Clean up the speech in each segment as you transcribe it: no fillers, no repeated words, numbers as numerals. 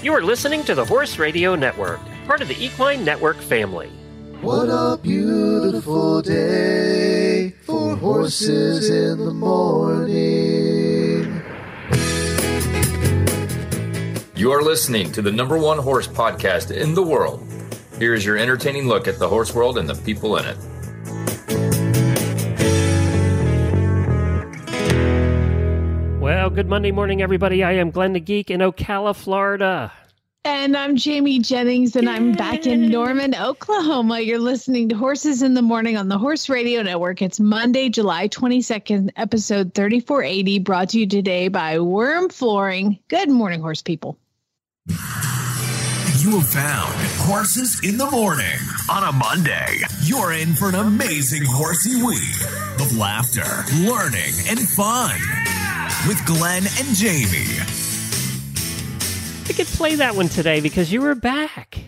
You are listening to the Horse Radio Network, part of the Equine Network family. What a beautiful day for horses in the morning. You are listening to the #1 horse podcast in the world. Here is your entertaining look at the horse world and the people in it. Well, good Monday morning, everybody. I am Glenn the Geek in Ocala, Florida. And I'm Jamie Jennings, and I'm back in Norman, Oklahoma. You're listening to Horses in the Morning on the Horse Radio Network. It's Monday, July 22nd, episode 3480, brought to you today by WERM Flooring. Good morning, horse people. You have found Horses in the Morning on a Monday. You're in for an amazing horsey week of laughter, learning, and fun with Glenn and Jamie. We could play that one today because you were back.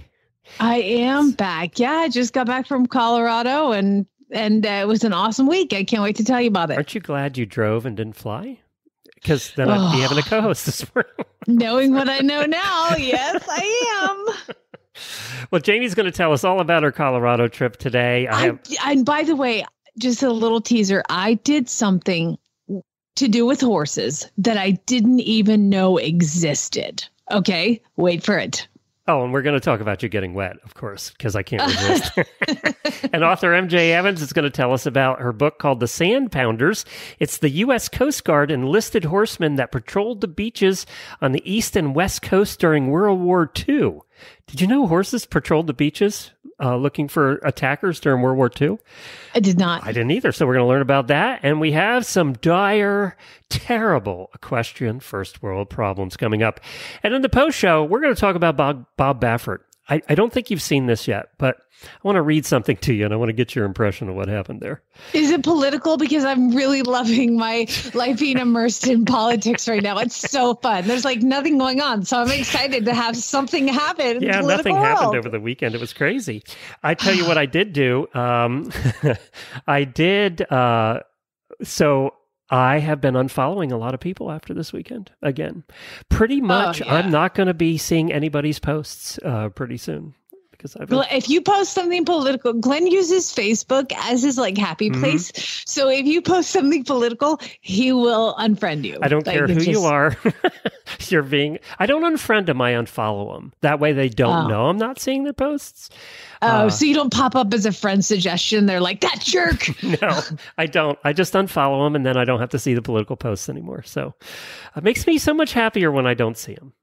I am back. Yeah, I just got back from Colorado, and it was an awesome week. I can't wait to tell you about it. Aren't you glad you drove and didn't fly? Because then I'd be having a co-host this morning. Knowing what I know now, yes, I am. Well, Jamie's going to tell us all about her Colorado trip today. And by the way, just a little teaser, I did something to do with horses that I didn't even know existed. Okay, wait for it. Oh, and we're going to talk about you getting wet, of course, because I can't resist. And author MJ Evans is going to tell us about her book called The Sand Pounders. It's the U.S. Coast Guard enlisted horsemen that patrolled the beaches on the east and west coast during World War II. Did you know horses patrolled the beaches looking for attackers during World War II? I did not. I didn't either. So we're going to learn about that. And we have some dire, terrible equestrian first world problems coming up. And in the post show, we're going to talk about Bob Baffert. I don't think you've seen this yet, but I want to read something to you, and I want to get your impression of what happened there. Is it political? Because I'm really loving my life being immersed in politics right now. It's so fun. There's like nothing going on, so I'm excited to have something happen. Yeah, nothing happened over the weekend. It was crazy. I tell you what I did do. So I have been unfollowing a lot of people after this weekend again. Pretty much, I'm not going to be seeing anybody's posts pretty soon. Well, if you post something political, Glenn uses Facebook as his like happy place. So if you post something political, he will unfriend you. I don't care who you are. I don't unfriend them. I unfollow them. That way they don't know I'm not seeing their posts. So you don't pop up as a friend suggestion. They're like, that jerk. No, I don't. I just unfollow them, and then I don't have to see the political posts anymore. So it makes me so much happier when I don't see them.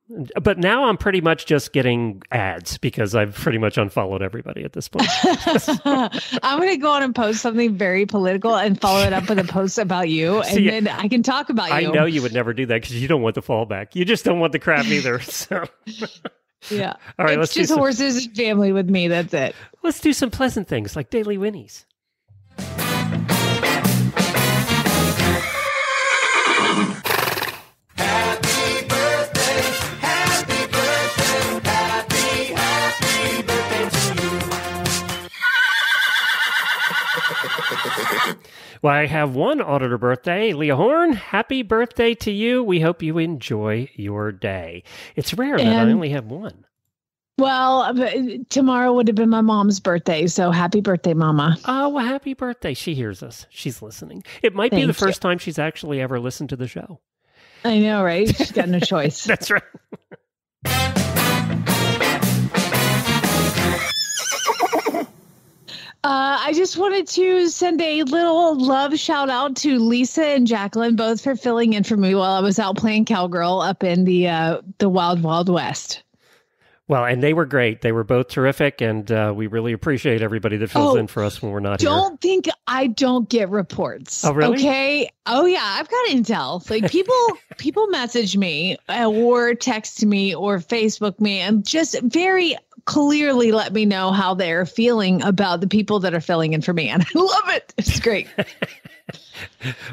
But now I'm pretty much just getting ads because I've pretty much unfollowed everybody at this point. I'm going to go on and post something very political and follow it up with a post about you. And then I can talk about you. I know you would never do that because you don't want the fallback. You just don't want the crap either. So... Yeah. All right, it's just horses and family with me. That's it. Let's do some pleasant things like daily Whinnies. Happy birthday, happy birthday, happy birthday to you. Well, I have one auditor birthday. Leah Horn, happy birthday to you. We hope you enjoy your day. It's rare that I only have one. Well, tomorrow would have been my mom's birthday, so happy birthday, Mama. Oh, well, happy birthday. She hears us. She's listening. It might be the first time she's actually ever listened to the show. I know, right? She's got no choice. That's right. I just wanted to send a little love shout out to Lisa and Jacqueline, both for filling in for me while I was out playing cowgirl up in the Wild Wild West. Well, and they were great. They were both terrific, and we really appreciate everybody that fills in for us when we're not here. Don't think I don't get reports. Oh, really? Okay. Oh, yeah. I've got intel. Like people message me or text me or Facebook me and just very clearly let me know how they're feeling about the people that are filling in for me. And I love it. It's great.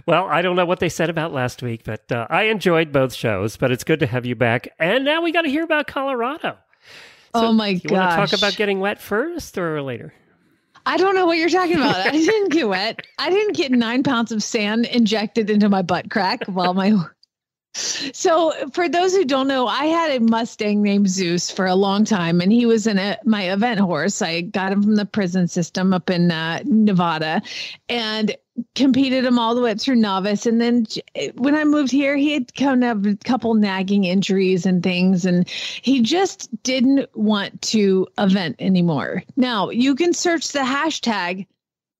Well, I don't know what they said about last week, but I enjoyed both shows, but it's good to have you back. And now we got to hear about Colorado. So oh my gosh. You want to talk about getting wet first or later? I don't know what you're talking about. I didn't get wet. I didn't get 9 pounds of sand injected into my butt crack while my So for those who don't know, I had a Mustang named Zeus for a long time, and he was my event horse. I got him from the prison system up in Nevada and competed him all the way up through novice. And then when I moved here, he had kind of a couple nagging injuries and things, and he just didn't want to event anymore. Now you can search the hashtag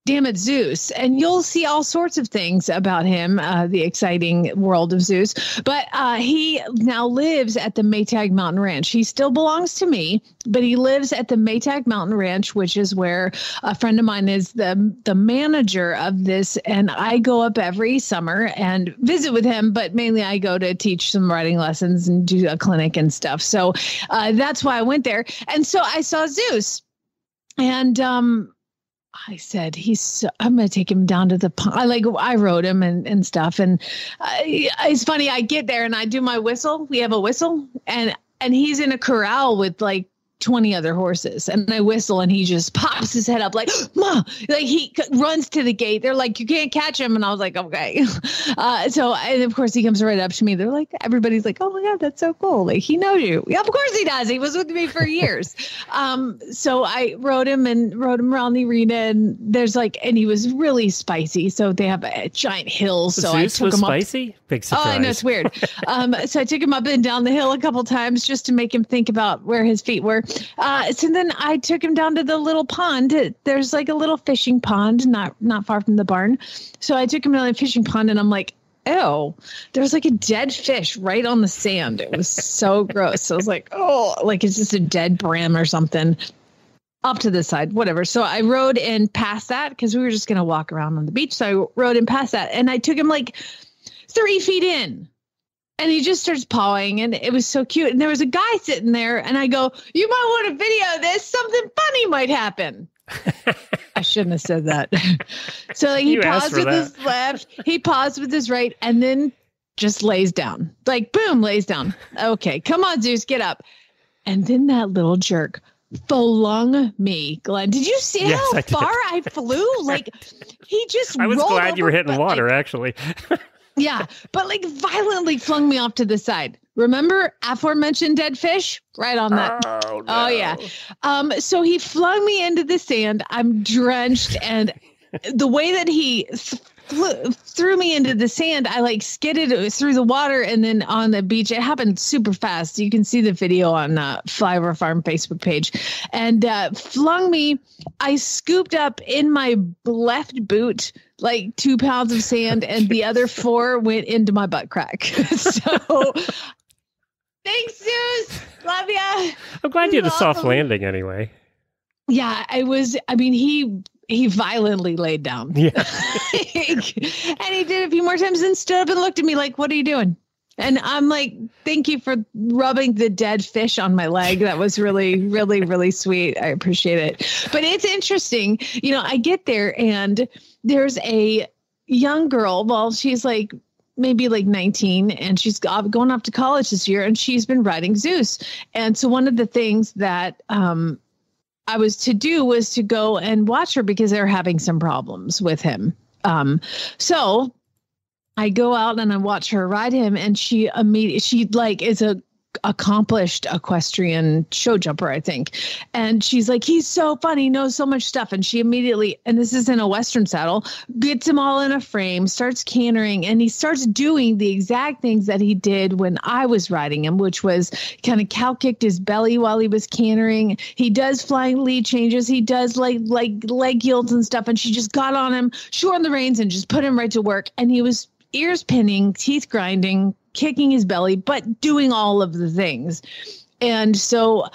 Damn it, Zeus. And you'll see all sorts of things about him, the exciting world of Zeus. But he now lives at the Maytag Mountain Ranch. He still belongs to me, but he lives at the Maytag Mountain Ranch, which is where a friend of mine is the manager of this. And I go up every summer and visit with him, but mainly I go to teach some riding lessons and do a clinic and stuff. So that's why I went there. And so I saw Zeus. And I said, I'm going to take him down to the pond. I rode him and stuff. And it's funny. I get there and I do my whistle. We have a whistle and he's in a corral with like 20 other horses, and I whistle and he just pops his head up like, Ma, like he runs to the gate. They're like, you can't catch him. And I was like, okay. And of course he comes right up to me. They're like, everybody's like, oh my God, that's so cool. Like he knows you. Yeah, of course he does. He was with me for years. So I rode him around the arena, and and he was really spicy. So they have a giant hill. So I took him spicy? Big surprise. Oh, I know, it's weird. So I took him up and down the hill a couple times just to make him think about where his feet were. So then I took him down to the little pond. There's like a little fishing pond, not far from the barn. So I took him to the fishing pond, and I'm like, ew, there's like a dead fish right on the sand. It was so gross. So I was like, oh, like it's just a dead brim or something. Up to the side, whatever. So I rode in past that because we were just going to walk around on the beach. So I rode in past that, and I took him like 3 feet in. And he just starts pawing, and it was so cute. And there was a guy sitting there, and I go, you might want to video this. Something funny might happen. I shouldn't have said that. So like, he paused with his left, he paused with his right, and then just lays down. Like, boom, lays down. Okay, come on, Zeus, get up. And then that little jerk flung me, Glenn. Did you see how far I flew? Like, he just I was glad you were hitting water, actually. Yeah, but like violently flung me off to the side. Remember aforementioned dead fish? Right on that. Oh, no. Oh yeah. So he flung me into the sand. I'm drenched, and the way that he threw me into the sand, I like skidded through the water and then on the beach. It happened super fast. You can see the video on Flyover Farm Facebook page, and flung me. I scooped up in my left boot like 2 pounds of sand, and the other 4 went into my butt crack. So thanks, Zeus. Love ya. I'm glad you had a soft landing anyway. Yeah, he violently laid down. Yeah. And he did a few more times and stood up and looked at me like, what are you doing? And I'm like, thank you for rubbing the dead fish on my leg. That was really, really, really sweet. I appreciate it. But it's interesting. You know, I get there and there's a young girl. Well, she's like maybe like 19, and she's going off to college this year, and she's been riding Zeus. And so one of the things that I was to do was to go and watch her because they're having some problems with him. So I go out and I watch her ride him, and she like is a accomplished equestrian show jumper, I think. And she's like, he's so funny, knows so much stuff. And she immediately, and this is in a Western saddle, gets him all in a frame, starts cantering, and he starts doing the exact things that he did when I was riding him, which was kind of cow kicked his belly while he was cantering. He does flying lead changes. He does like leg yields and stuff. And she just got on him, shortened the reins, and just put him right to work. And he was ears pinning, teeth grinding, kicking his belly, but doing all of the things. And so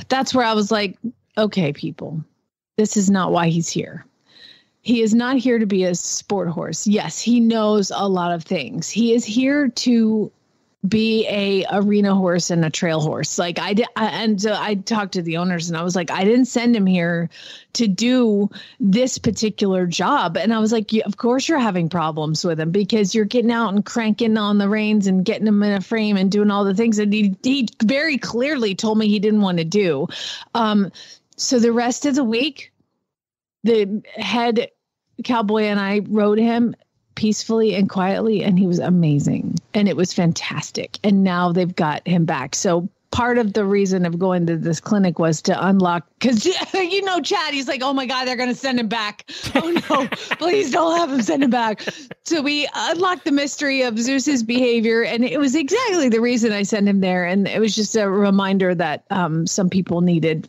that's where I was like, okay, people, this is not why he's here. He is not here to be a sport horse. Yes, he knows a lot of things. He is here to be a arena horse and a trail horse. Like I talked to the owners, and I was like, I didn't send him here to do this particular job. And I was like, of course you're having problems with him because you're getting out and cranking on the reins and getting him in a frame and doing all the things that he very clearly told me he didn't want to do. So the rest of the week, the head cowboy and I rode him peacefully and quietly, and he was amazing. and it was fantastic. And now they've got him back. So part of the reason of going to this clinic was to unlock, because Chad, he's like, oh my God, they're going to send him back. Oh no, please don't have him send him back. So we unlocked the mystery of Zeus's behavior, and it was exactly the reason I sent him there. And it was just a reminder that some people needed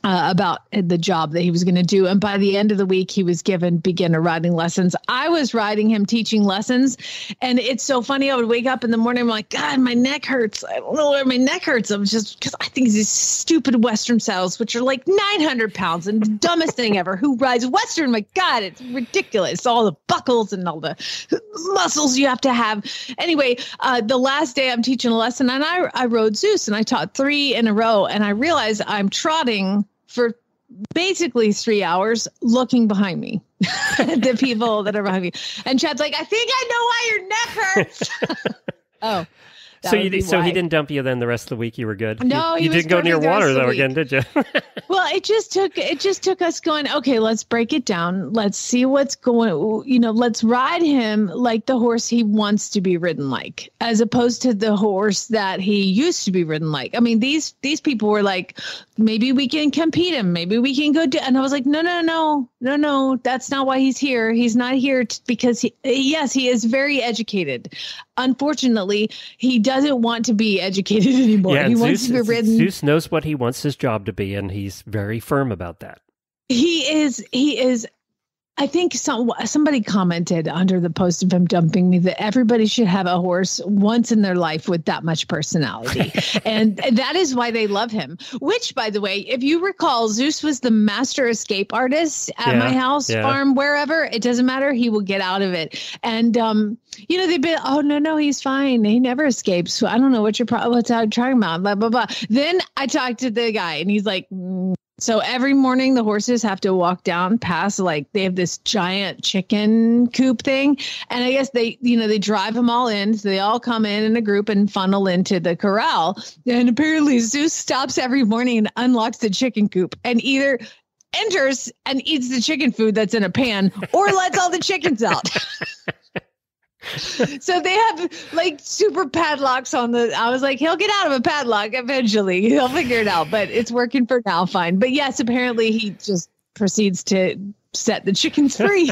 about the job that he was going to do. And by the end of the week, he was given beginner riding lessons. I was riding him, teaching lessons. And it's so funny. I would wake up in the morning. I'm like, God, my neck hurts. I don't know where my neck hurts. I'm just, because I think these stupid Western saddles, which are like 900 pounds and the dumbest thing ever. Who rides Western? My God, it's ridiculous. All the buckles and all the muscles you have to have. Anyway, the last day I'm teaching a lesson, and I rode Zeus, and I taught 3 in a row. And I realized I'm trotting for basically 3 hours looking behind me, the people that are behind me. And Chad's like, I think I know why your neck hurts. Oh, so he didn't dump you then the rest of the week? You were good. No, you didn't go near water though again, did you? Well, it just took us going, okay, let's break it down. Let's see what's going, let's ride him like the horse he wants to be ridden like, as opposed to the horse that he used to be ridden like. I mean, these people were like, maybe we can compete him. Maybe we can go do, and I was like, no. That's not why he's here. He's not here because he is very educated. Unfortunately, he doesn't want to be educated anymore. Yeah, he wants to be ridden. Zeus knows what he wants his job to be, and he's very firm about that. He is. I think somebody commented under the post of him dumping me that everybody should have a horse once in their life with that much personality. And that is why they love him. Which, by the way, if you recall, Zeus was the master escape artist at my house, farm, wherever. It doesn't matter. He will get out of it. And, they've been, oh, no, he's fine. He never escapes. So I don't know what you're talking about, blah, blah, blah. Then I talked to the guy, and he's like, So every morning the horses have to walk down past, like they have this giant chicken coop thing. And I guess they drive them all in. So they all come in a group and funnel into the corral. And apparently Zeus stops every morning and unlocks the chicken coop and either enters and eats the chicken food that's in a pan or lets all the chickens out. So they have like super padlocks on I was like, he'll get out of a padlock eventually. He'll figure it out, but it's working for now. Fine. But yes, apparently he just proceeds to set the chickens free.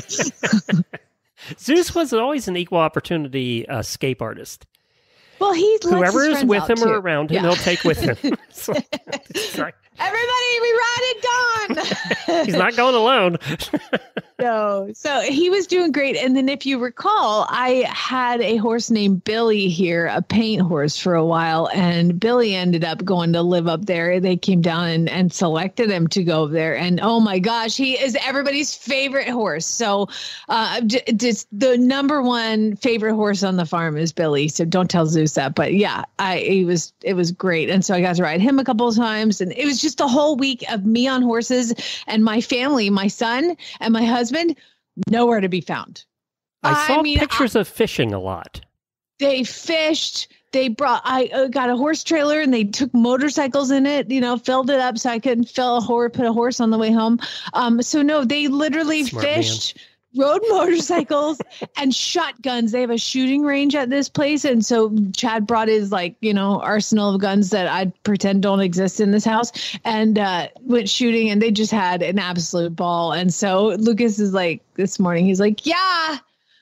Zeus was always an equal opportunity escape artist. Well, whoever is with him too. Or around him, he'll take with him. So, everybody, we ride it Dawn. He's not going alone. No. So he was doing great. And then if you recall, I had a horse named Billy here, a paint horse for a while. And Billy ended up going to live up there. They came down and selected him to go there. And oh my gosh, he is everybody's favorite horse. So just the number one favorite horse on the farm is Billy. So don't tell Zeus that. But yeah, it was great. And so I got to ride him a couple of times. And it was just a whole week of me on horses and my family, my son and my husband, nowhere to be found. I saw pictures of fishing a lot. They fished. I got a horse trailer and they took motorcycles in it, filled it up so I couldn't put a horse on the way home. So no, they literally fished, rode motorcycles and shotguns. They have a shooting range at this place. And so Chad brought his arsenal of guns that I'd pretend don't exist in this house and went shooting, and they just had an absolute ball. And so Lucas is like, this morning, he's like, yeah,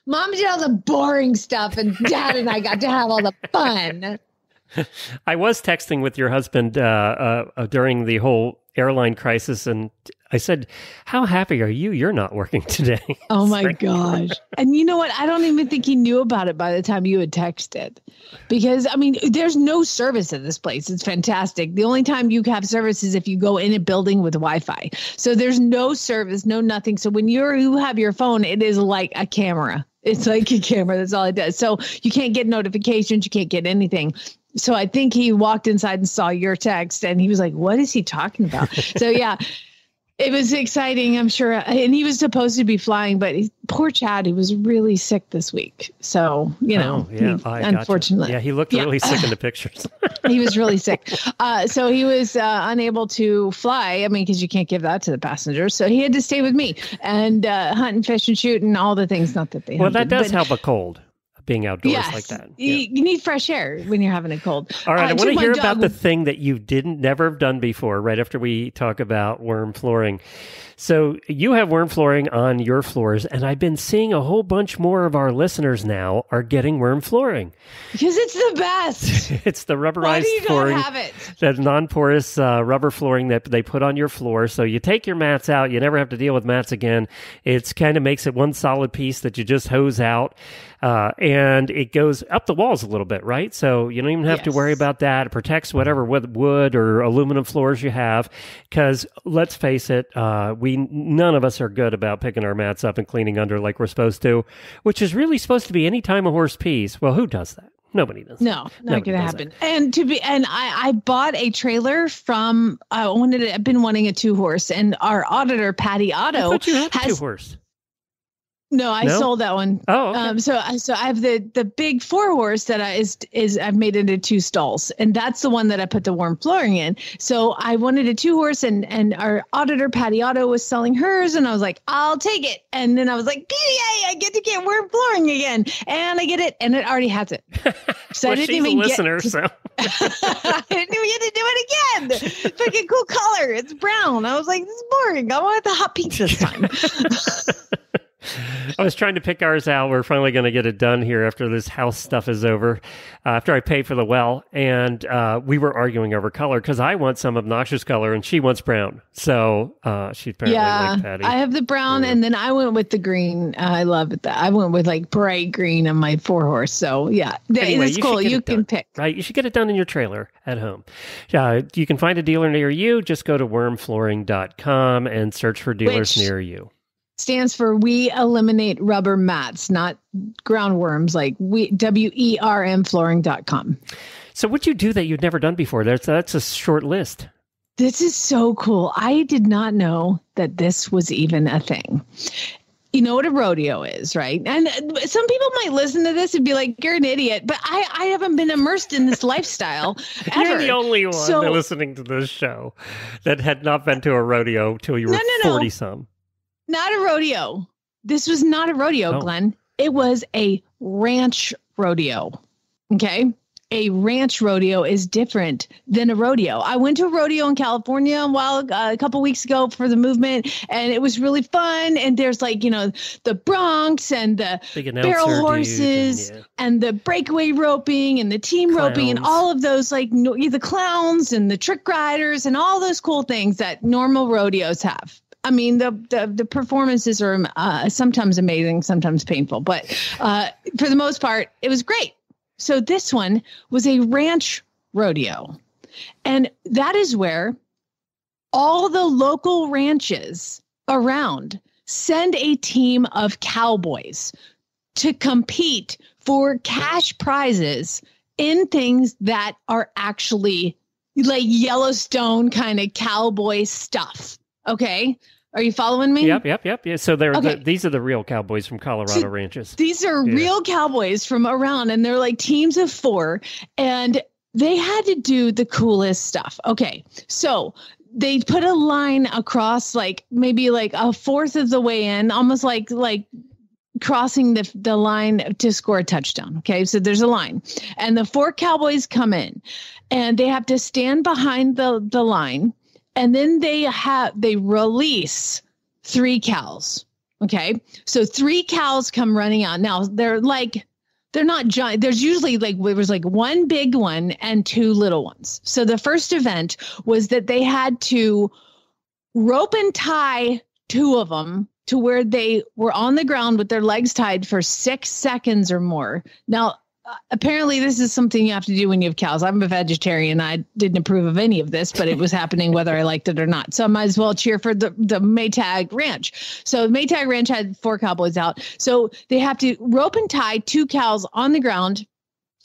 Mom did all the boring stuff and Dad and I got to have all the fun. I was texting with your husband during the whole airline crisis, and I said, how happy are you? You're not working today. Oh my gosh. And you know what? I don't even think he knew about it by the time you had texted, because there's no service at this place. It's fantastic. The only time you have service is if you go in a building with Wi-Fi. So there's no service, no nothing. So when you have your phone, it is like a camera. It's like a camera. That's all it does. So you can't get notifications. You can't get anything. So I think he walked inside and saw your text and he was like, what is he talking about? So yeah, it was exciting, I'm sure. And he was supposed to be flying, but poor Chad, he was really sick this week. So, unfortunately. Gotcha. Yeah, he looked really sick in the pictures. He was really sick. So he was unable to fly. Because you can't give that to the passengers. So he had to stay with me and hunt and fish and shoot and all the things. Not that they that does help a cold. being outdoors like that. You need fresh air when you're having a cold. All right, I want to hear about the thing that you never have done before, right after we talk about worm flooring. So you have worm flooring on your floors, and I've been seeing a whole bunch more of our listeners now are getting worm flooring. Because it's the best. It's the rubberized Why do you flooring, not have it? that non-porous rubber flooring that they put on your floor. So you take your mats out, you never have to deal with mats again. It's kind of makes it one solid piece that you just hose out. And it goes up the walls a little bit, right? So you don't even have to worry about that. It protects whatever wood or aluminum floors you have. Because let's face it, none of us are good about picking our mats up and cleaning under like we're supposed to, which is really supposed to be any time a horse pees. Well, who does that? Nobody does. No, not going to happen. And I bought a trailer from, I've been wanting a 2-horse, and our auditor, Patty Otto, I thought you had a 2-horse. No, I sold that one. Oh, okay. So I have the big 4-horse that I've made into 2 stalls, and that's the one that I put the worm flooring in. So I wanted a 2-horse, and our auditor Patty Otto was selling hers, and I was like, I'll take it. And then I was like, yay! I get to get worm flooring again, and I get it, and it already has it. So well, I didn't she's even a listener, so I didn't even get to do it again. It's like a cool color. It's brown. I was like, this is boring. I want the hot pink this time. I was trying to pick ours out. We're finally going to get it done here after this house stuff is over, after I pay for the well. And we were arguing over color because I want some obnoxious color and she wants brown. So she apparently liked Patty. I have the brown, and then I went with the green. I love it. I went with like bright green on my 4-horse. So yeah, anyway, it's cool. You can pick. Right. You should get it done in your trailer at home. You can find a dealer near you. Just go to wormflooring.com and search for dealers near you. Stands for We Eliminate Rubber Mats, not ground worms, like WERM flooring.com. So what'd you do that you'd never done before? That's a short list. This is so cool. I did not know that this was even a thing. You know what a rodeo is, right? And some people might listen to this and be like, you're an idiot, but I haven't been immersed in this lifestyle ever. You're the only one listening to this show that had not been to a rodeo till you were 40-some. Not a rodeo. This was not a rodeo, Glenn. It was a ranch rodeo. Okay. A ranch rodeo is different than a rodeo. I went to a rodeo in California a couple weeks ago for the movement, and it was really fun. And there's like, the broncs and the barrel horses and the breakaway roping and the team roping and all of those, like the clowns and the trick riders and all those cool things that normal rodeos have. I mean, the performances are sometimes amazing, sometimes painful, but for the most part, it was great. So this one was a ranch rodeo, and that is where all the local ranches around send a team of cowboys to compete for cash prizes in things that are actually like Yellowstone kind of cowboy stuff. Okay. Are you following me? Yep. Yeah. So these are the real cowboys from Colorado ranches. These are real cowboys from around, and they're like teams of 4, and they had to do the coolest stuff. Okay. So they put a line across, like maybe like a fourth of the way in, almost like crossing the line to score a touchdown. Okay. So there's a line, and the 4 cowboys come in, and they have to stand behind the line. And then they release 3 cows. Okay. So 3 cows come running out. Now they're not giant. There's usually there was like 1 big one and 2 little ones. So the first event was that they had to rope and tie 2 of them to where they were on the ground with their legs tied for 6 seconds or more. Now, apparently this is something you have to do when you have cows. I'm a vegetarian. I didn't approve of any of this, but it was happening whether I liked it or not. So I might as well cheer for the Maytag Ranch. So Maytag Ranch had 4 cowboys out. So they have to rope and tie 2 cows on the ground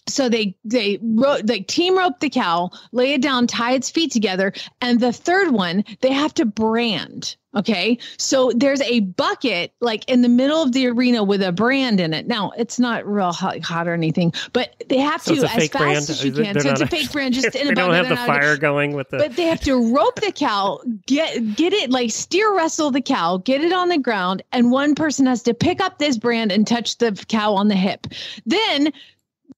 So they team rope the cow, lay it down, tie its feet together. And the third one, they have to brand. Okay. So there's a bucket like in the middle of the arena with a brand in it. Now it's not real hot or anything, but they have to as fast as you can. So it's a fake brand just in a bucket. They don't have the fire going with the. But they have to rope the cow, get it like steer wrestle the cow, get it on the ground. And one person has to pick up this brand and touch the cow on the hip. Then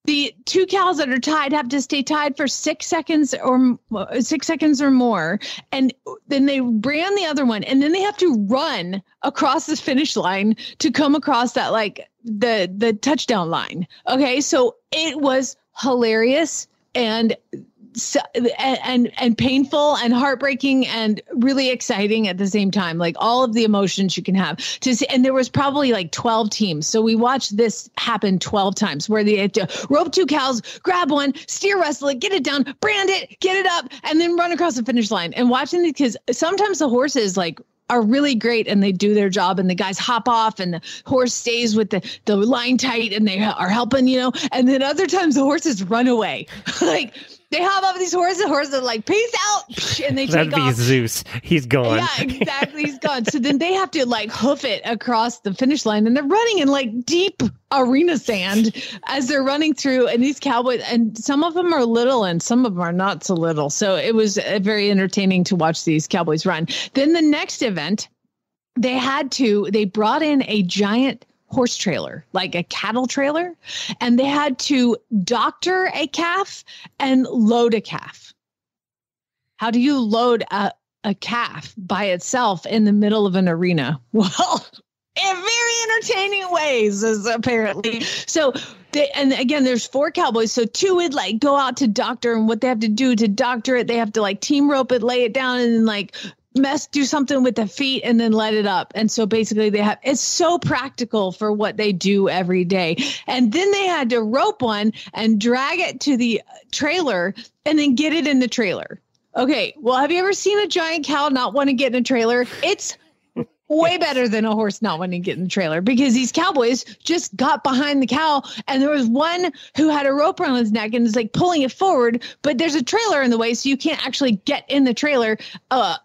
the two cows that are tied have to stay tied for 6 seconds or 6 seconds or more. And then they brand the other one. And then they have to run across the finish line to come across that, like the touchdown line. Okay. So it was hilarious and painful and heartbreaking and really exciting at the same time, like all of the emotions you can have to see. And there was probably like 12 teams. So we watched this happen 12 times where they had to rope two cows, grab one, steer wrestle it, get it down, brand it, get it up, and then run across the finish line. And watching it, because sometimes the horses like are really great and they do their job and the guys hop off and the horse stays with the line tight and they are helping, and then other times the horses run away. Like, they hop off these horses are like, peace out. And they take off. That'd be Zeus. He's gone. Yeah, exactly. He's gone. So then they have to like hoof it across the finish line and they're running in like deep arena sand as they're running through. And these cowboys, and some of them are little and some of them are not so little. So it was very entertaining to watch these cowboys run. Then the next event, they brought in a giant horse trailer, like a cattle trailer, and they had to doctor a calf and load a calf. How do you load a calf by itself in the middle of an arena? Well, in very entertaining ways, apparently. So and again, there's 4 cowboys. So 2 would like go out to doctor, and what they have to do to doctor it, they have to like team rope it, lay it down, and then like do something with the feet and then let it up. And so basically it's so practical for what they do every day. And then they had to rope one and drag it to the trailer and then get it in the trailer. Okay. Well, have you ever seen a giant cow not want to get in a trailer? It's way better than a horse not wanting to get in the trailer, because these cowboys just got behind the cow and there was one who had a rope around his neck and is like pulling it forward, but there's a trailer in the way, so you can't actually get in the trailer.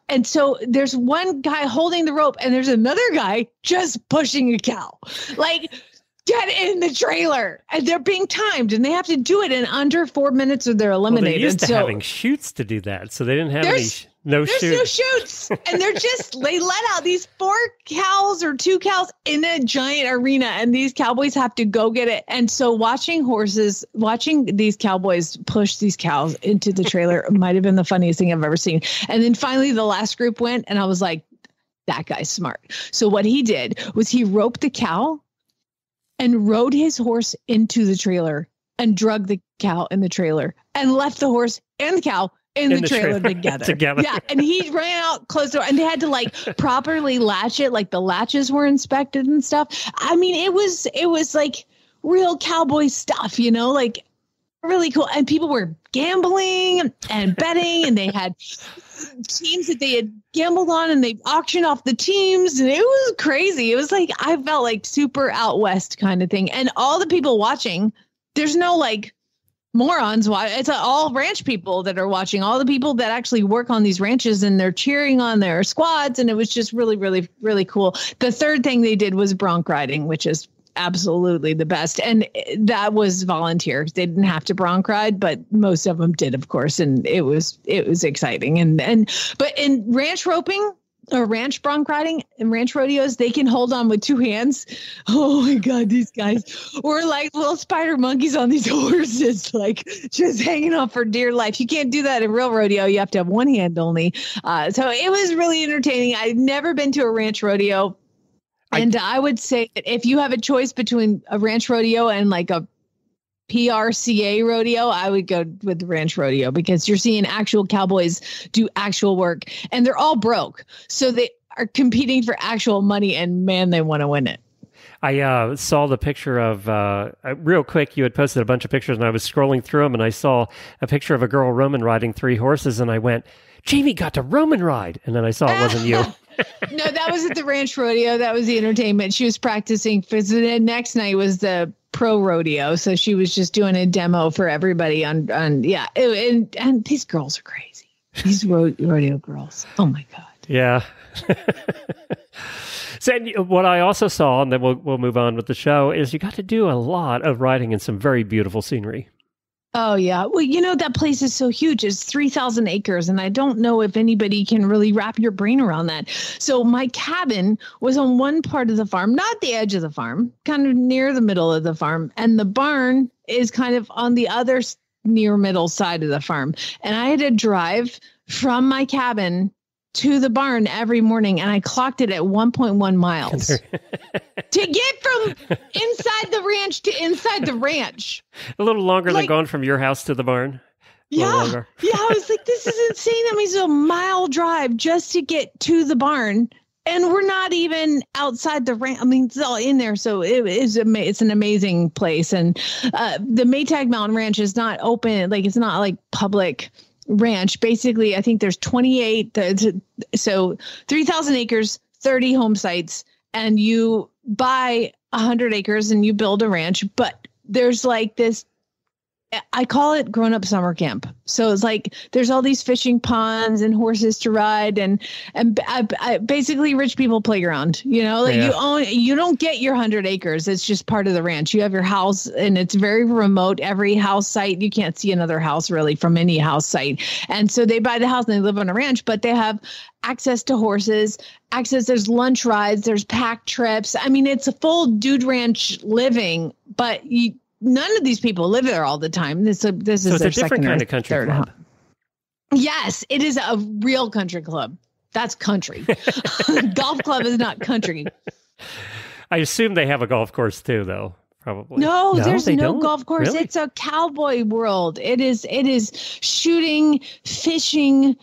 And so there's one guy holding the rope and there's another guy just pushing a cow. Like, get in the trailer, and they're being timed, and they have to do it in under 4 minutes or they're eliminated. Well, they used to having chutes to do that, so they didn't have no chutes, and they're they let out these 4 cows or 2 cows in a giant arena, and these cowboys have to go get it. And so watching these cowboys push these cows into the trailer might have been the funniest thing I've ever seen. And then finally the last group went, and I was like, that guy's smart. So what he did was he roped the cow and rode his horse into the trailer and drug the cow in the trailer and left the horse and the cow in the trailer together. Yeah. And he ran out, closed the door, and they had to like properly latch it. Like the latches were inspected and stuff. I mean, it was like real cowboy stuff, like really cool. And people were gambling and betting, and they had teams that they had gambled on, and they auctioned off the teams, and it was crazy. It was like, I felt like super out west kind of thing. And all the people watching, there's no like morons. It's all ranch people that are watching, all the people that actually work on these ranches, and they're cheering on their squads. And it was just really, really, really cool. The third thing they did was bronc riding, which is absolutely the best. And that was volunteer. They didn't have to bronc ride, but most of them did, of course. And it was exciting. But in ranch roping or ranch bronc riding and ranch rodeos, they can hold on with 2 hands. Oh my God, these guys were like little spider monkeys on these horses, like just hanging on for dear life. You can't do that in real rodeo. You have to have 1 hand only. So it was really entertaining. I'd never been to a ranch rodeo. And I would say that if you have a choice between a ranch rodeo and like a PRCA rodeo, I would go with the ranch rodeo, because you're seeing actual cowboys do actual work, and they're all broke. So they are competing for actual money, and man, they want to win it. I saw the picture of, real quick, you had posted a bunch of pictures, and I was scrolling through them, and I saw a picture of a girl Roman riding 3 horses, and I went, Jamie got to Roman ride. And then I saw it wasn't you. No, that was at the ranch rodeo. That was the entertainment. She was practicing. The next night was the pro rodeo. So she was just doing a demo for everybody on and these girls are crazy. These rodeo girls. Oh my God. Yeah. So what I also saw, and then we'll move on with the show, is you got to do a lot of riding in some very beautiful scenery. Oh, yeah. Well, that place is so huge. It's 3,000 acres. And I don't know if anybody can really wrap your brain around that. So my cabin was on one part of the farm, not the edge of the farm, kind of near the middle of the farm. And the barn is kind of on the other near middle side of the farm. And I had to drive from my cabin to the barn every morning, and I clocked it at 1.1 miles to get from inside the ranch to inside the ranch. A little longer than going from your house to the barn. Yeah. I was like, this is insane. That means a mile drive just to get to the barn. And we're not even outside the ranch. I mean, it's all in there. So it's an amazing place. And the Maytag Mountain Ranch is not open. Like, it's not like public ranch. Basically, I think there's 28, so 3,000 acres, 30 home sites, and you buy 100 acres and you build a ranch. But there's like this, I call it grown-up summer camp. So it's like there's all these fishing ponds and horses to ride and basically rich people playground. You don't get your 100 acres. It's just part of the ranch. You have your house, and it's very remote. Every house site, you can't see another house really from any house site. And so they buy the house and they live on a ranch, but they have access to horses. There's lunch rides. There's pack trips. I mean, it's a full dude ranch living, but none of these people live there all the time. This is it's their a different kind of country club. Yes, it is a real country club. That's country. Golf club is not country. I assume they have a golf course too, though. Probably. No, there's no golf course. Really? It's a cowboy world. It is shooting, fishing.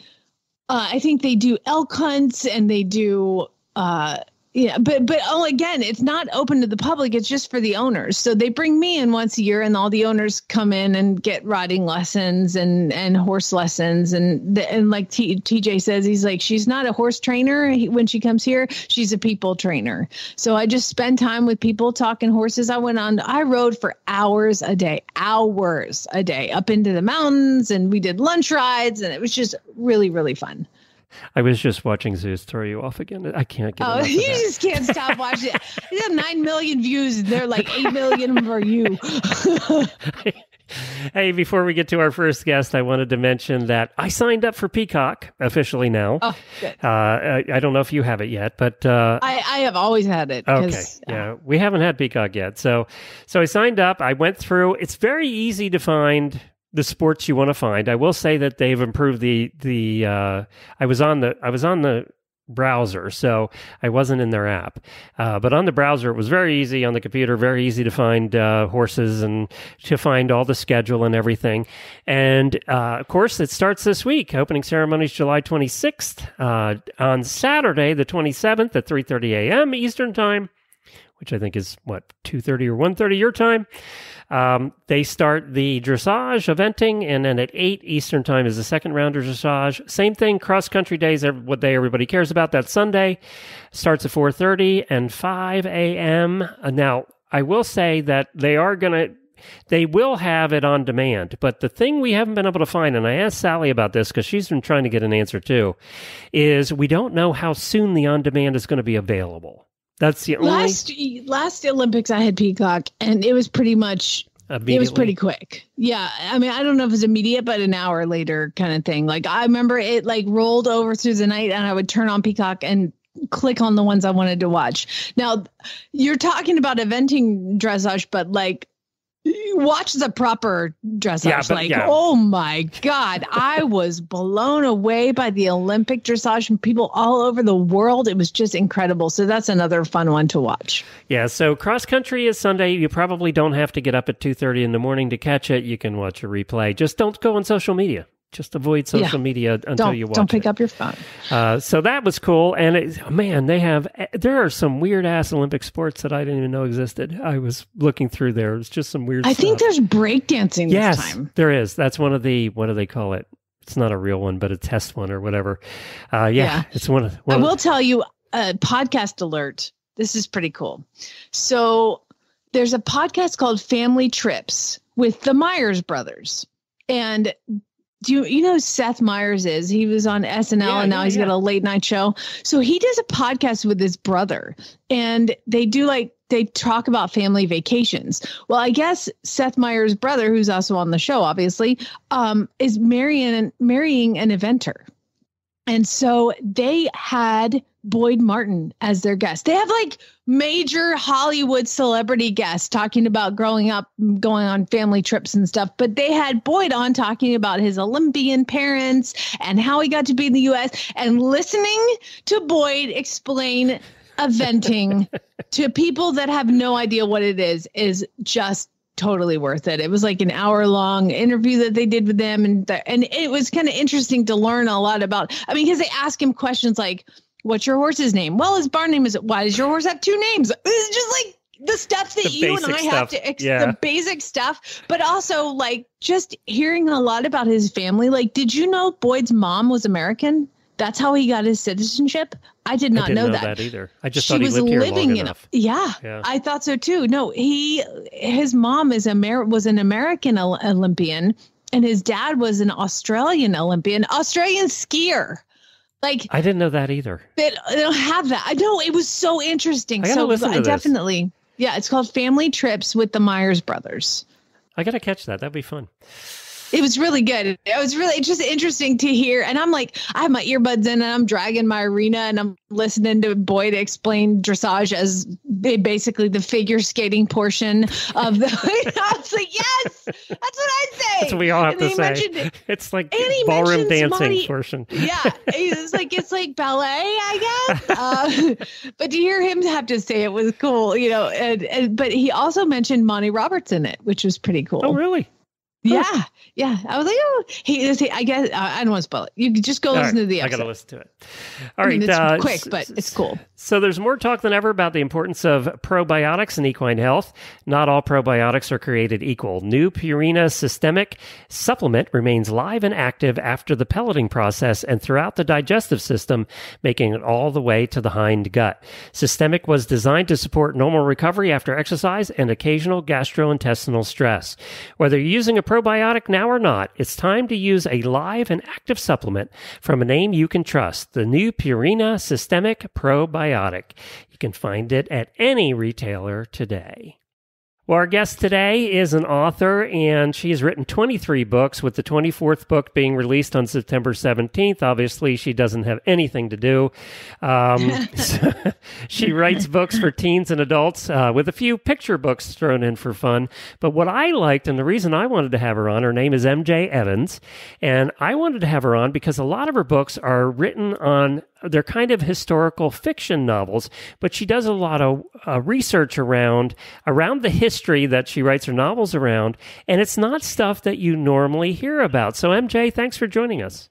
I think they do elk hunts and they do. But again, it's not open to the public. It's just for the owners. So they bring me in once a year, and all the owners come in and get riding lessons and horse lessons. And like TJ says, he's like, she's not a horse trainer when she comes here. She's a people trainer. So I just spend time with people talking horses. I rode for hours a day up into the mountains, and we did lunch rides, and it was just really, really fun. I was just watching Zeus throw you off again. I can't get enough of you that. just can't stop watching it. You have 9 million views. They're like 8 million for you. Hey, before we get to our first guest, I wanted to mention that I signed up for Peacock officially now. Oh, good. I don't know if you have it yet, but I have always had it. Okay, yeah, we haven't had Peacock yet. So I signed up. I went through. It's very easy to find the sports you want to find. I will say that they've improved the I was on the browser, so I wasn't in their app. But on the browser, it was very easy. On the computer, very easy to find horses and to find all the schedule and everything. And of course, it starts this week. Opening ceremony is July 26th. On Saturday, the 27th at 3:30 a.m. Eastern Time, which I think is, 2:30 or 1:30 your time. They start the dressage eventing, and then at 8 Eastern Time is the second round of dressage. Same thing, cross-country days, what day everybody cares about. That Sunday starts at 4:30 and 5 a.m. Now, I will say that they will have it on demand, but the thing we haven't been able to find, and I asked Sally about this because she's been trying to get an answer too, is we don't know how soon the on-demand is going to be available. That's the only... Last Olympics I had Peacock, and it was pretty much, it was pretty quick. Yeah. I mean, I don't know if it was immediate, but an hour later kind of thing. Like, I remember it rolled over through the night, and I would turn on Peacock and click on the ones I wanted to watch. Now, you're talking about eventing dressage, but watch the proper dressage. Oh my God, I was blown away by the Olympic dressage from people all over the world. It was just incredible. So that's another fun one to watch. Yeah. So cross country is Sunday. You probably don't have to get up at 2:30 in the morning to catch it. You can watch a replay. Just don't go on social media. Just avoid social media until you watch it. Don't pick up your phone. So that was cool. And there are some weird ass Olympic sports that I didn't even know existed. I was looking through there. It's just some weird stuff. I think there's breakdancing this time. Yes, there is. That's one of the, what do they call it? It's not a real one, but a test one or whatever. It's one of I will tell you, podcast alert. This is pretty cool. So there's a podcast called Family Trips with the Myers brothers. And do you know who Seth Meyers is? He was on SNL and now he's got a late night show. So he does a podcast with his brother, and they talk about family vacations. Well, I guess Seth Meyers' brother, who's also on the show, obviously, is marrying an eventer. And so they had Boyd Martin as their guest. They have like major Hollywood celebrity guests talking about growing up, going on family trips and stuff. But they had Boyd on talking about his Olympian parents and how he got to be in the U.S. and listening to Boyd explain eventing to people that have no idea what it is just totally worth it. It was like an hour-long interview that they did with them, and it was kind of interesting to learn a lot about. I mean, because they ask him questions like, "What's your horse's name?" "Well, his barn name is." "Why does your horse have two names?" It's just like the stuff that you and I have to, the basic stuff, but also like just hearing a lot about his family. Like, did you know Boyd's mom was American? That's how he got his citizenship. I did not know that either. I just thought he lived here long enough. Yeah, I thought so too. No, his mom was an American Olympian, and his dad was an Australian Olympian, Australian skier. Like, I didn't know that either. They don't have that. I know, it was so interesting. I gotta listen to this. Definitely. Yeah, it's called Family Trips with the Myers brothers. I got to catch that. That'd be fun. It was really good. It was really just interesting to hear. And I'm like, I have my earbuds in and I'm dragging my arena and I'm listening to Boyd explain dressage as basically the figure skating portion of the. I was like, yes, that's what I'd say. That's what we all have to say. It's like ballroom dancing portion. Yeah. It's like ballet, I guess. But to hear him have to say it was cool, but he also mentioned Monty Roberts in it, which was pretty cool. Oh, really? Yeah. I was like, oh, I guess I don't want to spoil it. You can just go listen to the episode. I got to listen to it. All right. It's quick, but it's cool. So there's more talk than ever about the importance of probiotics in equine health. Not all probiotics are created equal. New Purina Systemic supplement remains live and active after the pelleting process and throughout the digestive system, making it all the way to the hind gut. Systemic was designed to support normal recovery after exercise and occasional gastrointestinal stress. Whether you're using a probiotic now or not, it's time to use a live and active supplement from a name you can trust, the new Purina Systemic Probiotic. You can find it at any retailer today. Well, our guest today is an author, and she has written 23 books, with the 24th book being released on September 17th. Obviously, she doesn't have anything to do. She writes books for teens and adults, with a few picture books thrown in for fun. But what I liked, and the reason I wanted to have her on, her name is MJ Evans, and I wanted to have her on because a lot of her books are written on, they're kind of historical fiction novels, but she does a lot of research around the history that she writes her novels around, and it's not stuff that you normally hear about. So, MJ, thanks for joining us.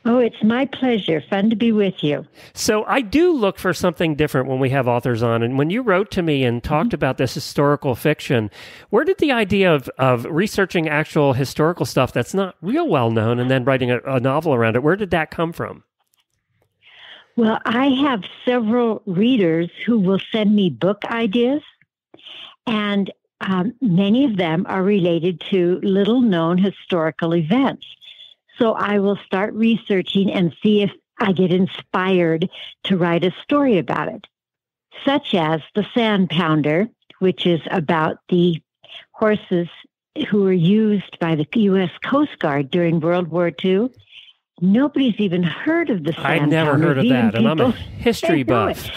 Oh, it's my pleasure. Fun to be with you. So I do look for something different when we have authors on. And when you wrote to me and talked about this historical fiction, where did the idea of researching actual historical stuff that's not real well known and then writing a novel around it, where did that come from? Well, I have several readers who will send me book ideas, and many of them are related to little-known historical events. So I will start researching and see if I get inspired to write a story about it, such as the Sand Pounder, which is about the horses who were used by the U.S. Coast Guard during World War II. Nobody's even heard of the Sand Pounder. I'd never heard of that, and I'm a history buff.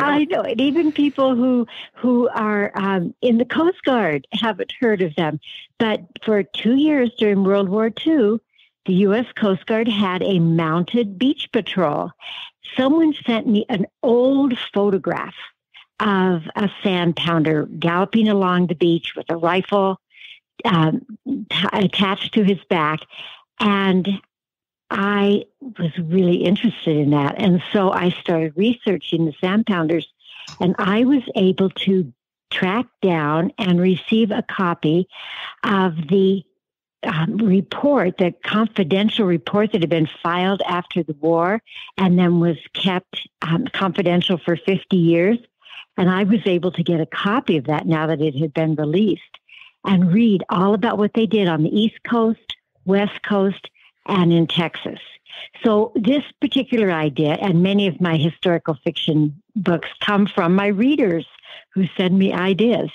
I know it. Even people who are in the Coast Guard haven't heard of them. But for 2 years during World War II, the U.S. Coast Guard had a mounted beach patrol. Someone sent me an old photograph of a sand pounder galloping along the beach with a rifle attached to his back, and I was really interested in that. And so I started researching the sand pounders, and I was able to track down and receive a copy of the report, the confidential report that had been filed after the war and then was kept confidential for 50 years. And I was able to get a copy of that now that it had been released and read all about what they did on the East Coast, West Coast, and in Texas. So this particular idea, and many of my historical fiction books come from my readers who send me ideas.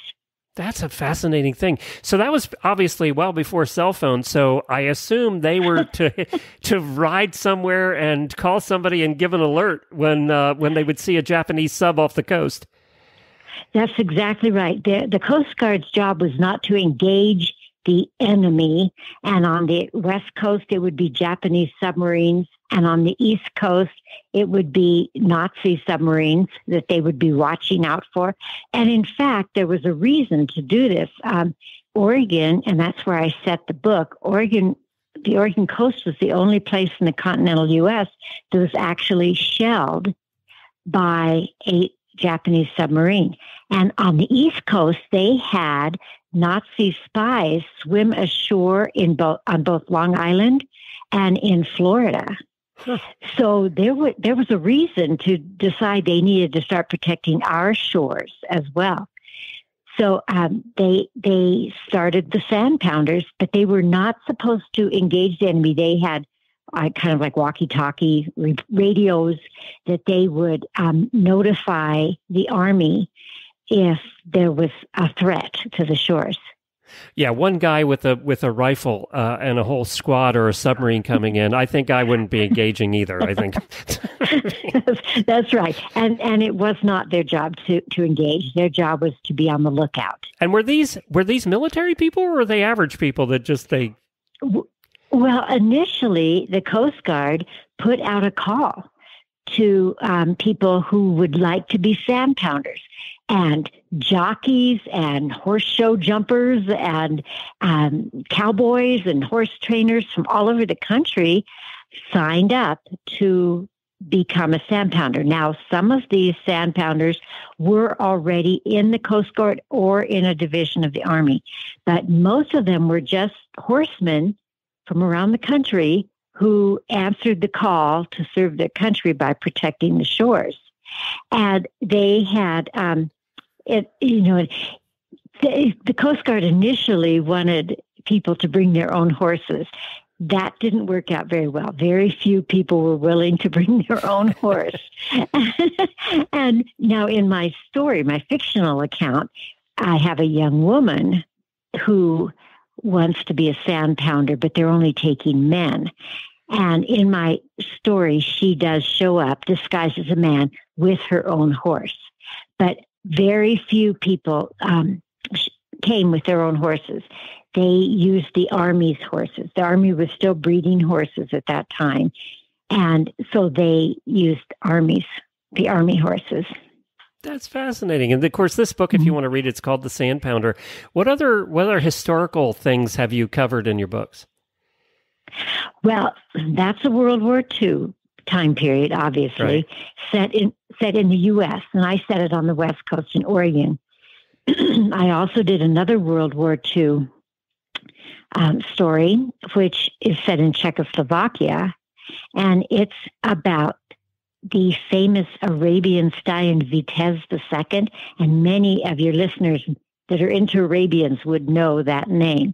That's a fascinating thing. So that was obviously well before cell phones. So I assume they were to ride somewhere and call somebody and give an alert when they would see a Japanese sub off the coast. That's exactly right. The Coast Guard's job was not to engage the enemy. And on the West Coast, it would be Japanese submarines. And on the East Coast, it would be Nazi submarines that they would be watching out for. And in fact, there was a reason to do this. Oregon, and that's where I set the book, the Oregon coast was the only place in the continental U.S. that was actually shelled by a Japanese submarine. And on the East Coast, they had Nazi spies swim ashore on both Long Island and in Florida. Huh. So there was a reason to decide they needed to start protecting our shores as well. So they started the sand pounders, but they were not supposed to engage the enemy. They had kind of like walkie-talkie radios that they would notify the Army if there was a threat to the shores. Yeah, one guy with a rifle and a whole squad or a submarine coming in, I think I wouldn't be engaging either, I think. That's right. And it was not their job to engage. Their job was to be on the lookout. And were these military people or were they average people that just they... Well, initially, the Coast Guard put out a call to people who would like to be sand pounders. And jockeys and horse show jumpers and cowboys and horse trainers from all over the country signed up to become a sand pounder. Now, some of these sand pounders were already in the Coast Guard or in a division of the Army, but most of them were just horsemen from around the country who answered the call to serve their country by protecting the shores. And they had... the Coast Guard initially wanted people to bring their own horses. That didn't work out very well. Very few people were willing to bring their own horse. And now in my story, my fictional account, I have a young woman who wants to be a sand pounder, but they're only taking men. And in my story, she does show up disguised as a man with her own horse. But very few people came with their own horses. They used the Army's horses. The Army was still breeding horses at that time. And so they used the Army horses. That's fascinating. And of course, this book, if you want to read it, it's called The Sand Pounder. What other historical things have you covered in your books? Well, that's a World War II time period, obviously, right. set in the U.S., and I set it on the West Coast in Oregon. I also did another World War II story, which is set in Czechoslovakia, and it's about the famous Arabian stallion Vitez II, and many of your listeners that are into Arabians would know that name.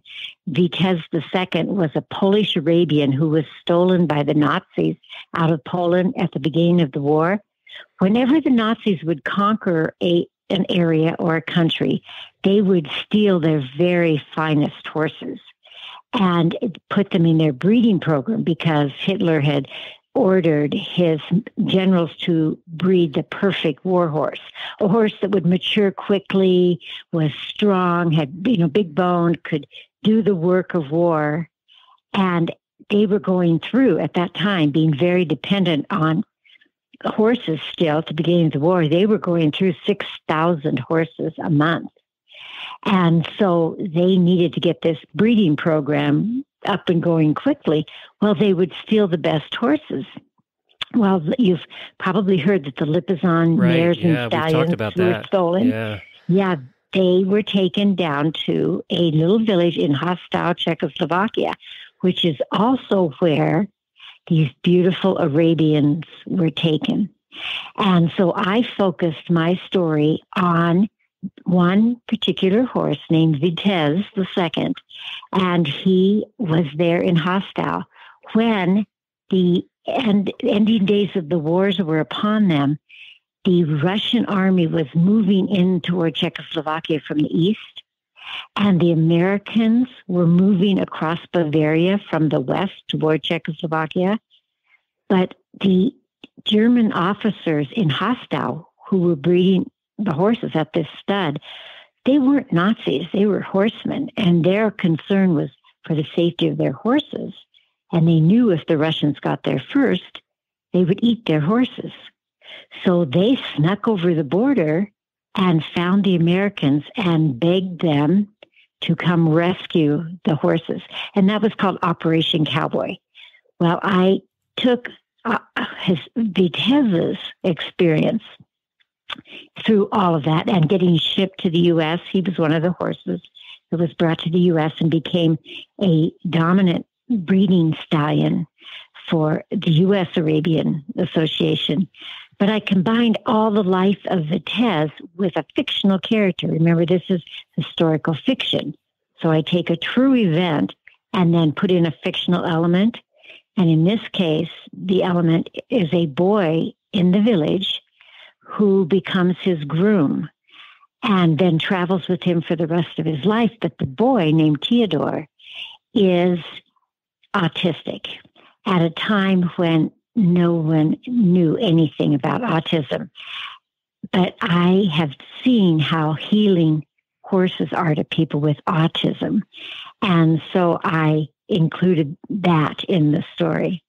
Vitez II was a Polish Arabian who was stolen by the Nazis out of Poland at the beginning of the war. Whenever the Nazis would conquer an area or a country, they would steal their very finest horses and put them in their breeding program because Hitler had ordered his generals to breed the perfect war horse, a horse that would mature quickly, was strong, had big bone, could do the work of war. And they were going through, at that time, being very dependent on horses still at the beginning of the war. They were going through 6,000 horses a month. And so they needed to get this breeding program up and going quickly. Well, they would steal the best horses. Well, you've probably heard that the Lipizan mares and stallions were stolen. Yeah, they were taken down to a little village in hostile Czechoslovakia, which is also where these beautiful Arabians were taken. And so I focused my story on one particular horse named Vitesse II, and he was there in Hostau when the ending days of the wars were upon them. The Russian army was moving in toward Czechoslovakia from the east, and the Americans were moving across Bavaria from the west toward Czechoslovakia. But the German officers in Hostau, who were breeding the horses at this stud, they weren't Nazis, they were horsemen, and their concern was for the safety of their horses. And they knew if the Russians got there first, they would eat their horses. So they snuck over the border and found the Americans and begged them to come rescue the horses. And that was called Operation Cowboy. Well, I took Vitesse's experience through all of that and getting shipped to the U.S. He was one of the horses that was brought to the U.S. and became a dominant breeding stallion for the U.S. Arabian Association. But I combined all the life of Vitesse with a fictional character. Remember, this is historical fiction. So I take a true event and then put in a fictional element. And in this case, the element is a boy in the village who becomes his groom and then travels with him for the rest of his life. But the boy, named Theodore, is autistic at a time when no one knew anything about autism. But I have seen how healing horses are to people with autism. And so I included that in the story.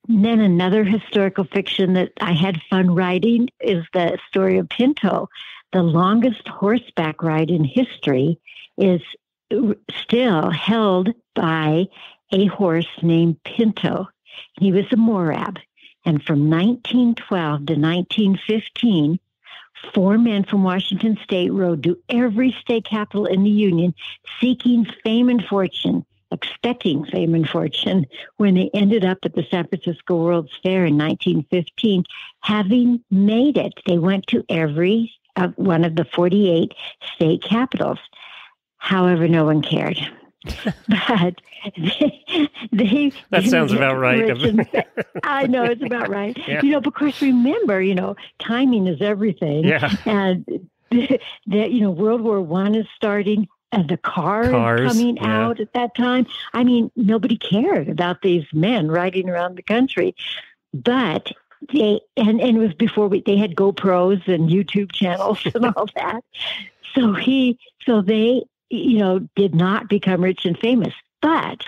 And then another historical fiction that I had fun writing is the story of Pinto. The longest horseback ride in history is still held by a horse named Pinto. He was a Morab. And from 1912 to 1915, 4 men from Washington State rode to every state capital in the Union seeking fame and fortune, expecting fame and fortune, when they ended up at the San Francisco World's Fair in 1915. Having made it, they went to every one of the 48 state capitals. However, no one cared. But they that sounds about right. I know, it's about right. Yeah. Because remember, timing is everything. Yeah. And that, World War I is starting and the cars coming out at that time. I mean, nobody cared about these men riding around the country. But they, and it was before they had GoPros and YouTube channels and all that. So they, did not become rich and famous, but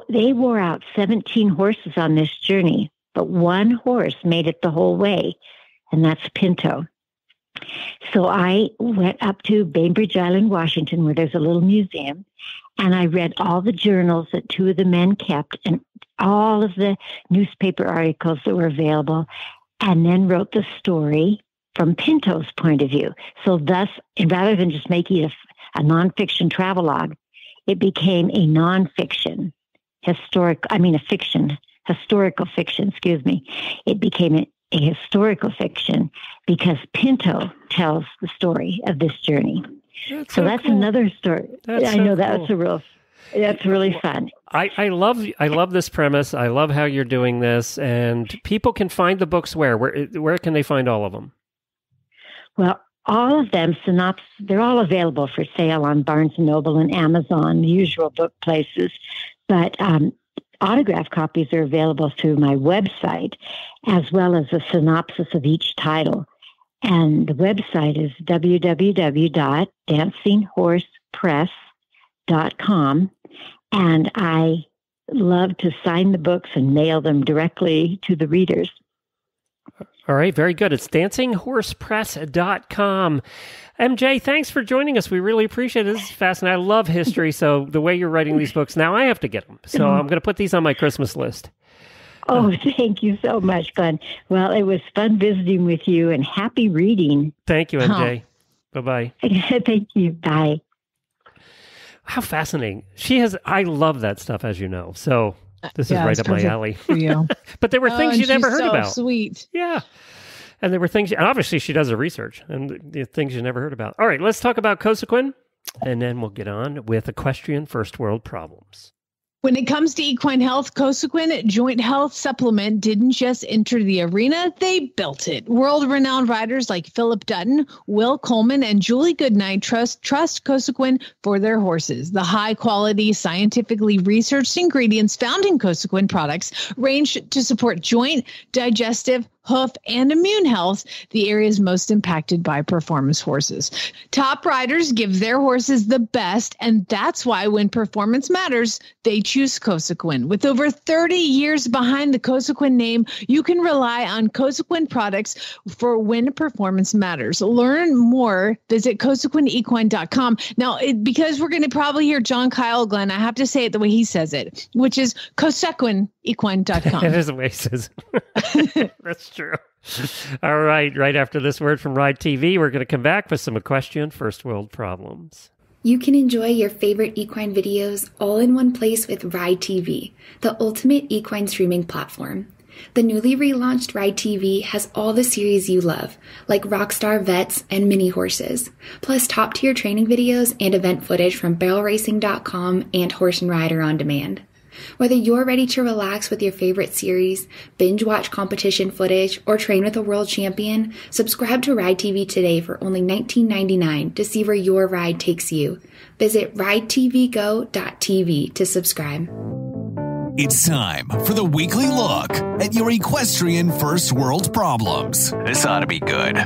they wore out 17 horses on this journey, but one horse made it the whole way, and that's Pinto. So I went up to Bainbridge Island, Washington, where there's a little museum, and I read all the journals that 2 of the men kept and all of the newspaper articles that were available, and then wrote the story from Pinto's point of view. So thus, and rather than just making a nonfiction travelogue, it became a nonfiction historical fiction, It became a historical fiction because Pinto tells the story of this journey. That's cool. Another story. That's really fun. I love this premise. I love how you're doing this, and people can find the books where can they find all of them? Well, all of them, they're all available for sale on Barnes & Noble and Amazon, the usual book places. But autograph copies are available through my website, as well as a synopsis of each title. And the website is www.dancinghorsepress.com. And I love to sign the books and mail them directly to the readers. All right, very good. It's dancinghorsepress.com. MJ, thanks for joining us. We really appreciate it. This is fascinating. I love history, so the way you're writing these books, now I have to get them. So I'm going to put these on my Christmas list. Oh, thank you so much, Glenn. Well, it was fun visiting with you, and happy reading. Thank you, MJ. Bye-bye. Thank you. Bye. How fascinating. I love that stuff, as you know. So This is right up my alley. For you. But there were things you never heard about. Sweet. Yeah. And there were things, and obviously she does the research, and the things you never heard about. All right, let's talk about Cosequin, and then we'll get on with equestrian first world problems. When it comes to equine health, Cosequin Joint Health Supplement didn't just enter the arena, they built it. World-renowned riders like Philip Dutton, Will Coleman, and Julie Goodnight trust Cosequin for their horses. The high-quality, scientifically researched ingredients found in Cosequin products range to support joint, digestive, hoof, and immune health, the areas most impacted by performance horses. Top riders give their horses the best, and that's why when performance matters, they choose Cosequin. With over 30 years behind the Cosequin name, you can rely on Cosequin products for when performance matters. Learn more, visit CosequinEquine.com. Now, because we're going to probably hear John Kyle Glenn, I have to say it the way he says it, which is CosequinEquine.com. It is the way he says it. That's true. All right. Right after this word from Ride TV, we're going to come back with some equestrian first world problems. You can enjoy your favorite equine videos all in one place with Ride TV, the ultimate equine streaming platform. The newly relaunched Ride TV has all the series you love, like Rockstar Vets and Mini Horses, plus top-tier training videos and event footage from BarrelRacing.com and Horse and Rider On Demand. Whether you're ready to relax with your favorite series, binge watch competition footage, or train with a world champion, subscribe to Ride TV today for only $19.99 to see where your ride takes you. Visit ridetvgo.tv to subscribe. It's time for the weekly look at your equestrian first world problems. This ought to be good.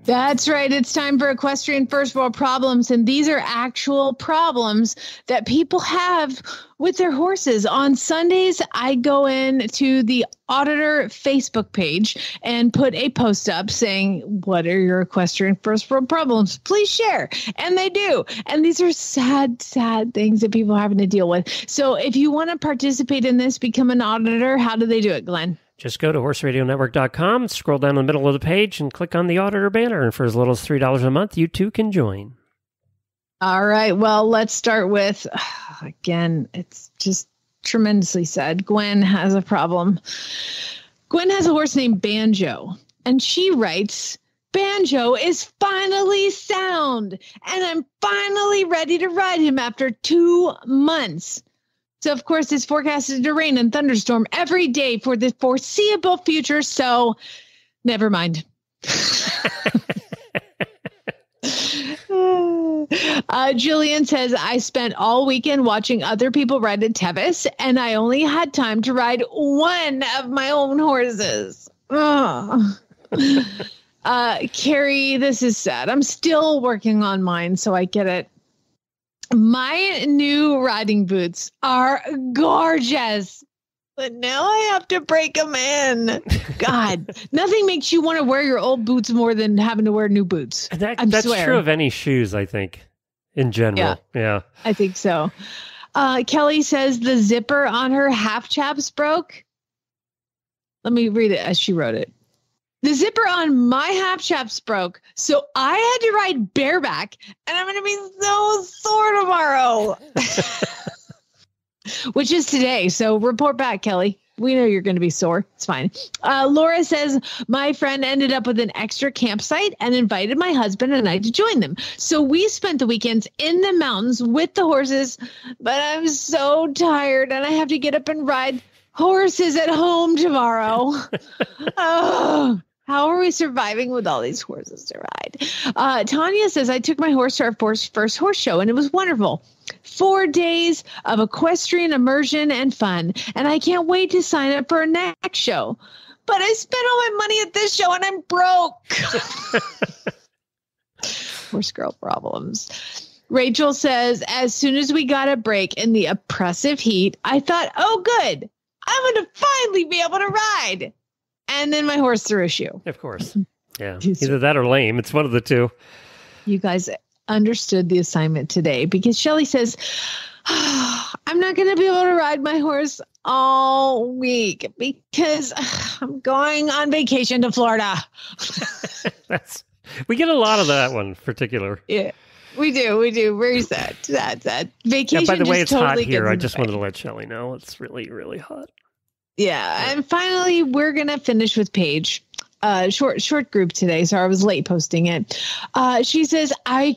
That's right. It's time for equestrian first world problems. And these are actual problems that people have with their horses. On Sundays, I go in to the Auditor Facebook page and put a post up saying, what are your equestrian first world problems? Please share. And they do. And these are sad, sad things that people are having to deal with. So if you want to participate in this, become an auditor, how do they do it, Glenn? Just go to horseradionetwork.com, scroll down the middle of the page, and click on the auditor banner. And for as little as $3 a month, you too can join. All right. Well, let's start with, again, it's just tremendously sad. Gwen has a problem. Gwen has a horse named Banjo, and she writes, Banjo is finally sound, and I'm finally ready to ride him after 2 months. So, of course, it's forecasted to rain and thunderstorm every day for the foreseeable future. So, never mind. Jillian says, I spent all weekend watching other people ride at Tevis, and I only had time to ride one of my own horses. Carrie, this is sad. I'm still working on mine, so I get it. My new riding boots are gorgeous, but now I have to break them in. God, nothing makes you want to wear your old boots more than having to wear new boots. That's true of any shoes, I think, in general. Yeah. I think so. Kelly says the zipper on her half chaps broke. Let me read it as she wrote it. The zipper on my half chaps broke, so I had to ride bareback, and I'm going to be so sore tomorrow. Which is today, so report back, Kelly. We know you're going to be sore. It's fine. Laura says, my friend ended up with an extra campsite and invited my husband and I to join them. So we spent the weekends in the mountains with the horses, but I'm so tired, and I have to get up and ride horses at home tomorrow. Oh. How are we surviving with all these horses to ride? Tanya says, I took my horse to our first horse show, and it was wonderful. 4 days of equestrian immersion and fun, and I can't wait to sign up for a next show. But I spent all my money at this show, and I'm broke. Horse girl problems. Rachel says, as soon as we got a break in the oppressive heat, I thought, oh, good. I'm going to finally be able to ride. And then my horse threw a shoe. Of course. Yeah. Either that or lame. It's one of the two. You guys understood the assignment today because Shelly says, I'm not going to be able to ride my horse all week because I'm going on vacation to Florida. We get a lot of that one in particular. Yeah. We do. Very sad. Sad. Vacation. By the way, it's totally hot here. I just wanted wanted to let Shelley know it's really, really hot. Yeah. And finally, we're going to finish with Paige. Short group today. So I was late posting it. She says, I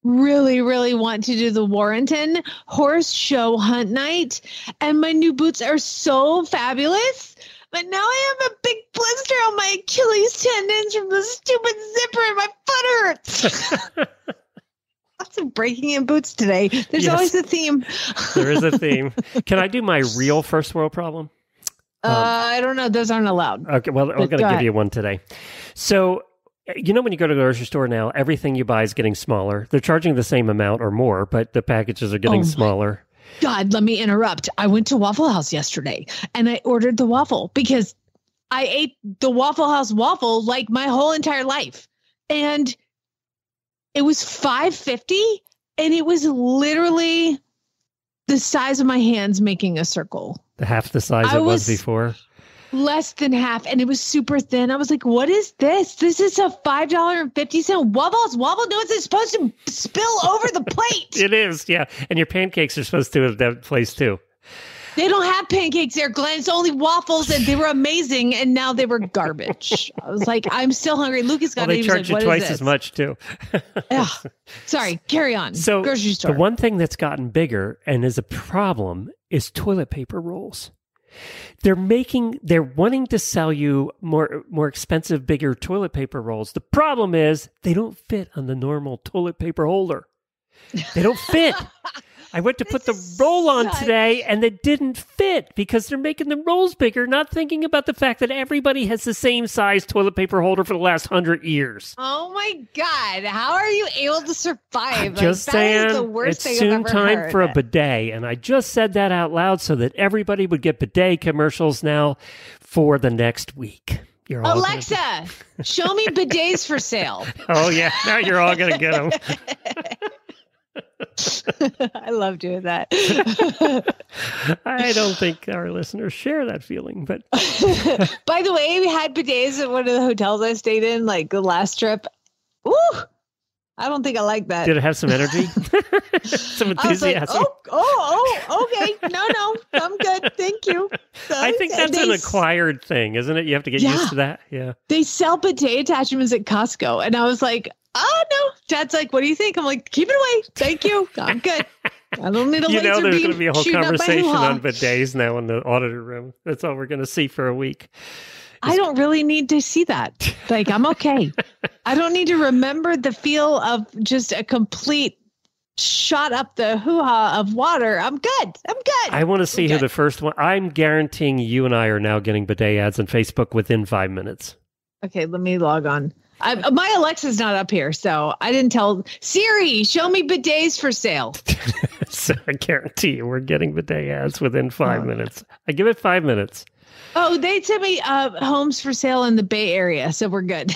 really, really want to do the Warrenton horse show hunt night. And my new boots are so fabulous. But now I have a big blister on my Achilles tendons from the stupid zipper and my foot hurts. Lots of breaking in boots today. There's always a theme. There is a theme. Can I do my real first world problem? I don't know. Those aren't allowed. Okay, well, I'm going to give you one today. So, you know, when you go to the grocery store now, everything you buy is getting smaller. They're charging the same amount or more, but the packages are getting smaller. God, let me interrupt. I went to Waffle House yesterday and I ordered the waffle because I ate the Waffle House waffle like my whole entire life. And it was $5.50 and it was literally the size of my hands making a circle. Half the size it was before? Less than half. And it was super thin. I was like, what is this? This is a $5.50 Waffle House waffle noodles. It's supposed to spill over the plate. It is, yeah. And your pancakes are supposed to at that place too. They don't have pancakes there, Glenn. It's only waffles, and they were amazing, and now they were garbage. I was like, I'm still hungry. Lucas got they charge you twice as much, too. Sorry, carry on. So grocery store. The one thing that's gotten bigger and is a problem is toilet paper rolls. They're wanting to sell you more expensive, bigger toilet paper rolls. The problem is they don't fit on the normal toilet paper holder. They don't fit. I went to put the roll on today, and it didn't fit because they're making the rolls bigger, not thinking about the fact that everybody has the same size toilet paper holder for the last 100 years. Oh, my God. How are you able to survive? I'm just saying, the worst it's thing soon I've ever time heard. for a bidet, and I just said that out loud so that everybody would get bidet commercials now for the next week. Alexa, show me bidets for sale. Oh, yeah. Now you're all going to get them. I love doing that. I don't think our listeners share that feeling, but by the way, we had bidets at one of the hotels I stayed in, like the last trip. Ooh, I don't think I like that. Did it have some energy? Some enthusiasm? Okay. No, I'm good. Thank you. So, I think that's an acquired thing, isn't it? You have to get used to that. Yeah. They sell bidet attachments at Costco. And I was like, oh, no. Chad's like, what do you think? I'm like, keep it away. Thank you. I'm good. I don't need a laser beam. You know there's going to be a whole conversation hoo-ha. on bidets now in the auditor room. That's all we're going to see for a week. I don't really need to see that. Like, I'm okay. I don't need to remember the feel of just a complete shot up the hoo-ha of water. I'm good. I want to see who the first one. I'm guaranteeing you and I are now getting bidet ads on Facebook within 5 minutes. Okay, let me log on. My Alexa's not up here, so I didn't tell Siri, show me bidets for sale. So I guarantee you we're getting bidet ads within 5 minutes. I give it 5 minutes. Oh, they sent me homes for sale in the Bay Area, so we're good.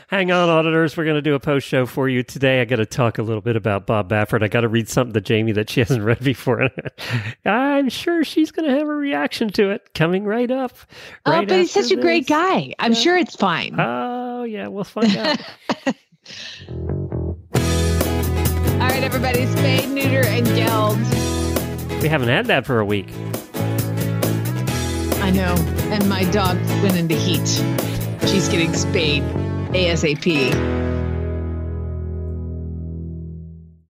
Hang on, auditors. We're going to do a post show for you today. I got to talk a little bit about Bob Baffert. I got to read something to Jamie that she hasn't read before. I'm sure she's going to have a reaction to it coming right up. But he's such a great guy. I'm sure it's fine. Oh, yeah. We'll find out. All right, everybody. Spade, neuter, and geld. We haven't had that for a week. I know. And my dog went into heat. She's getting spayed ASAP.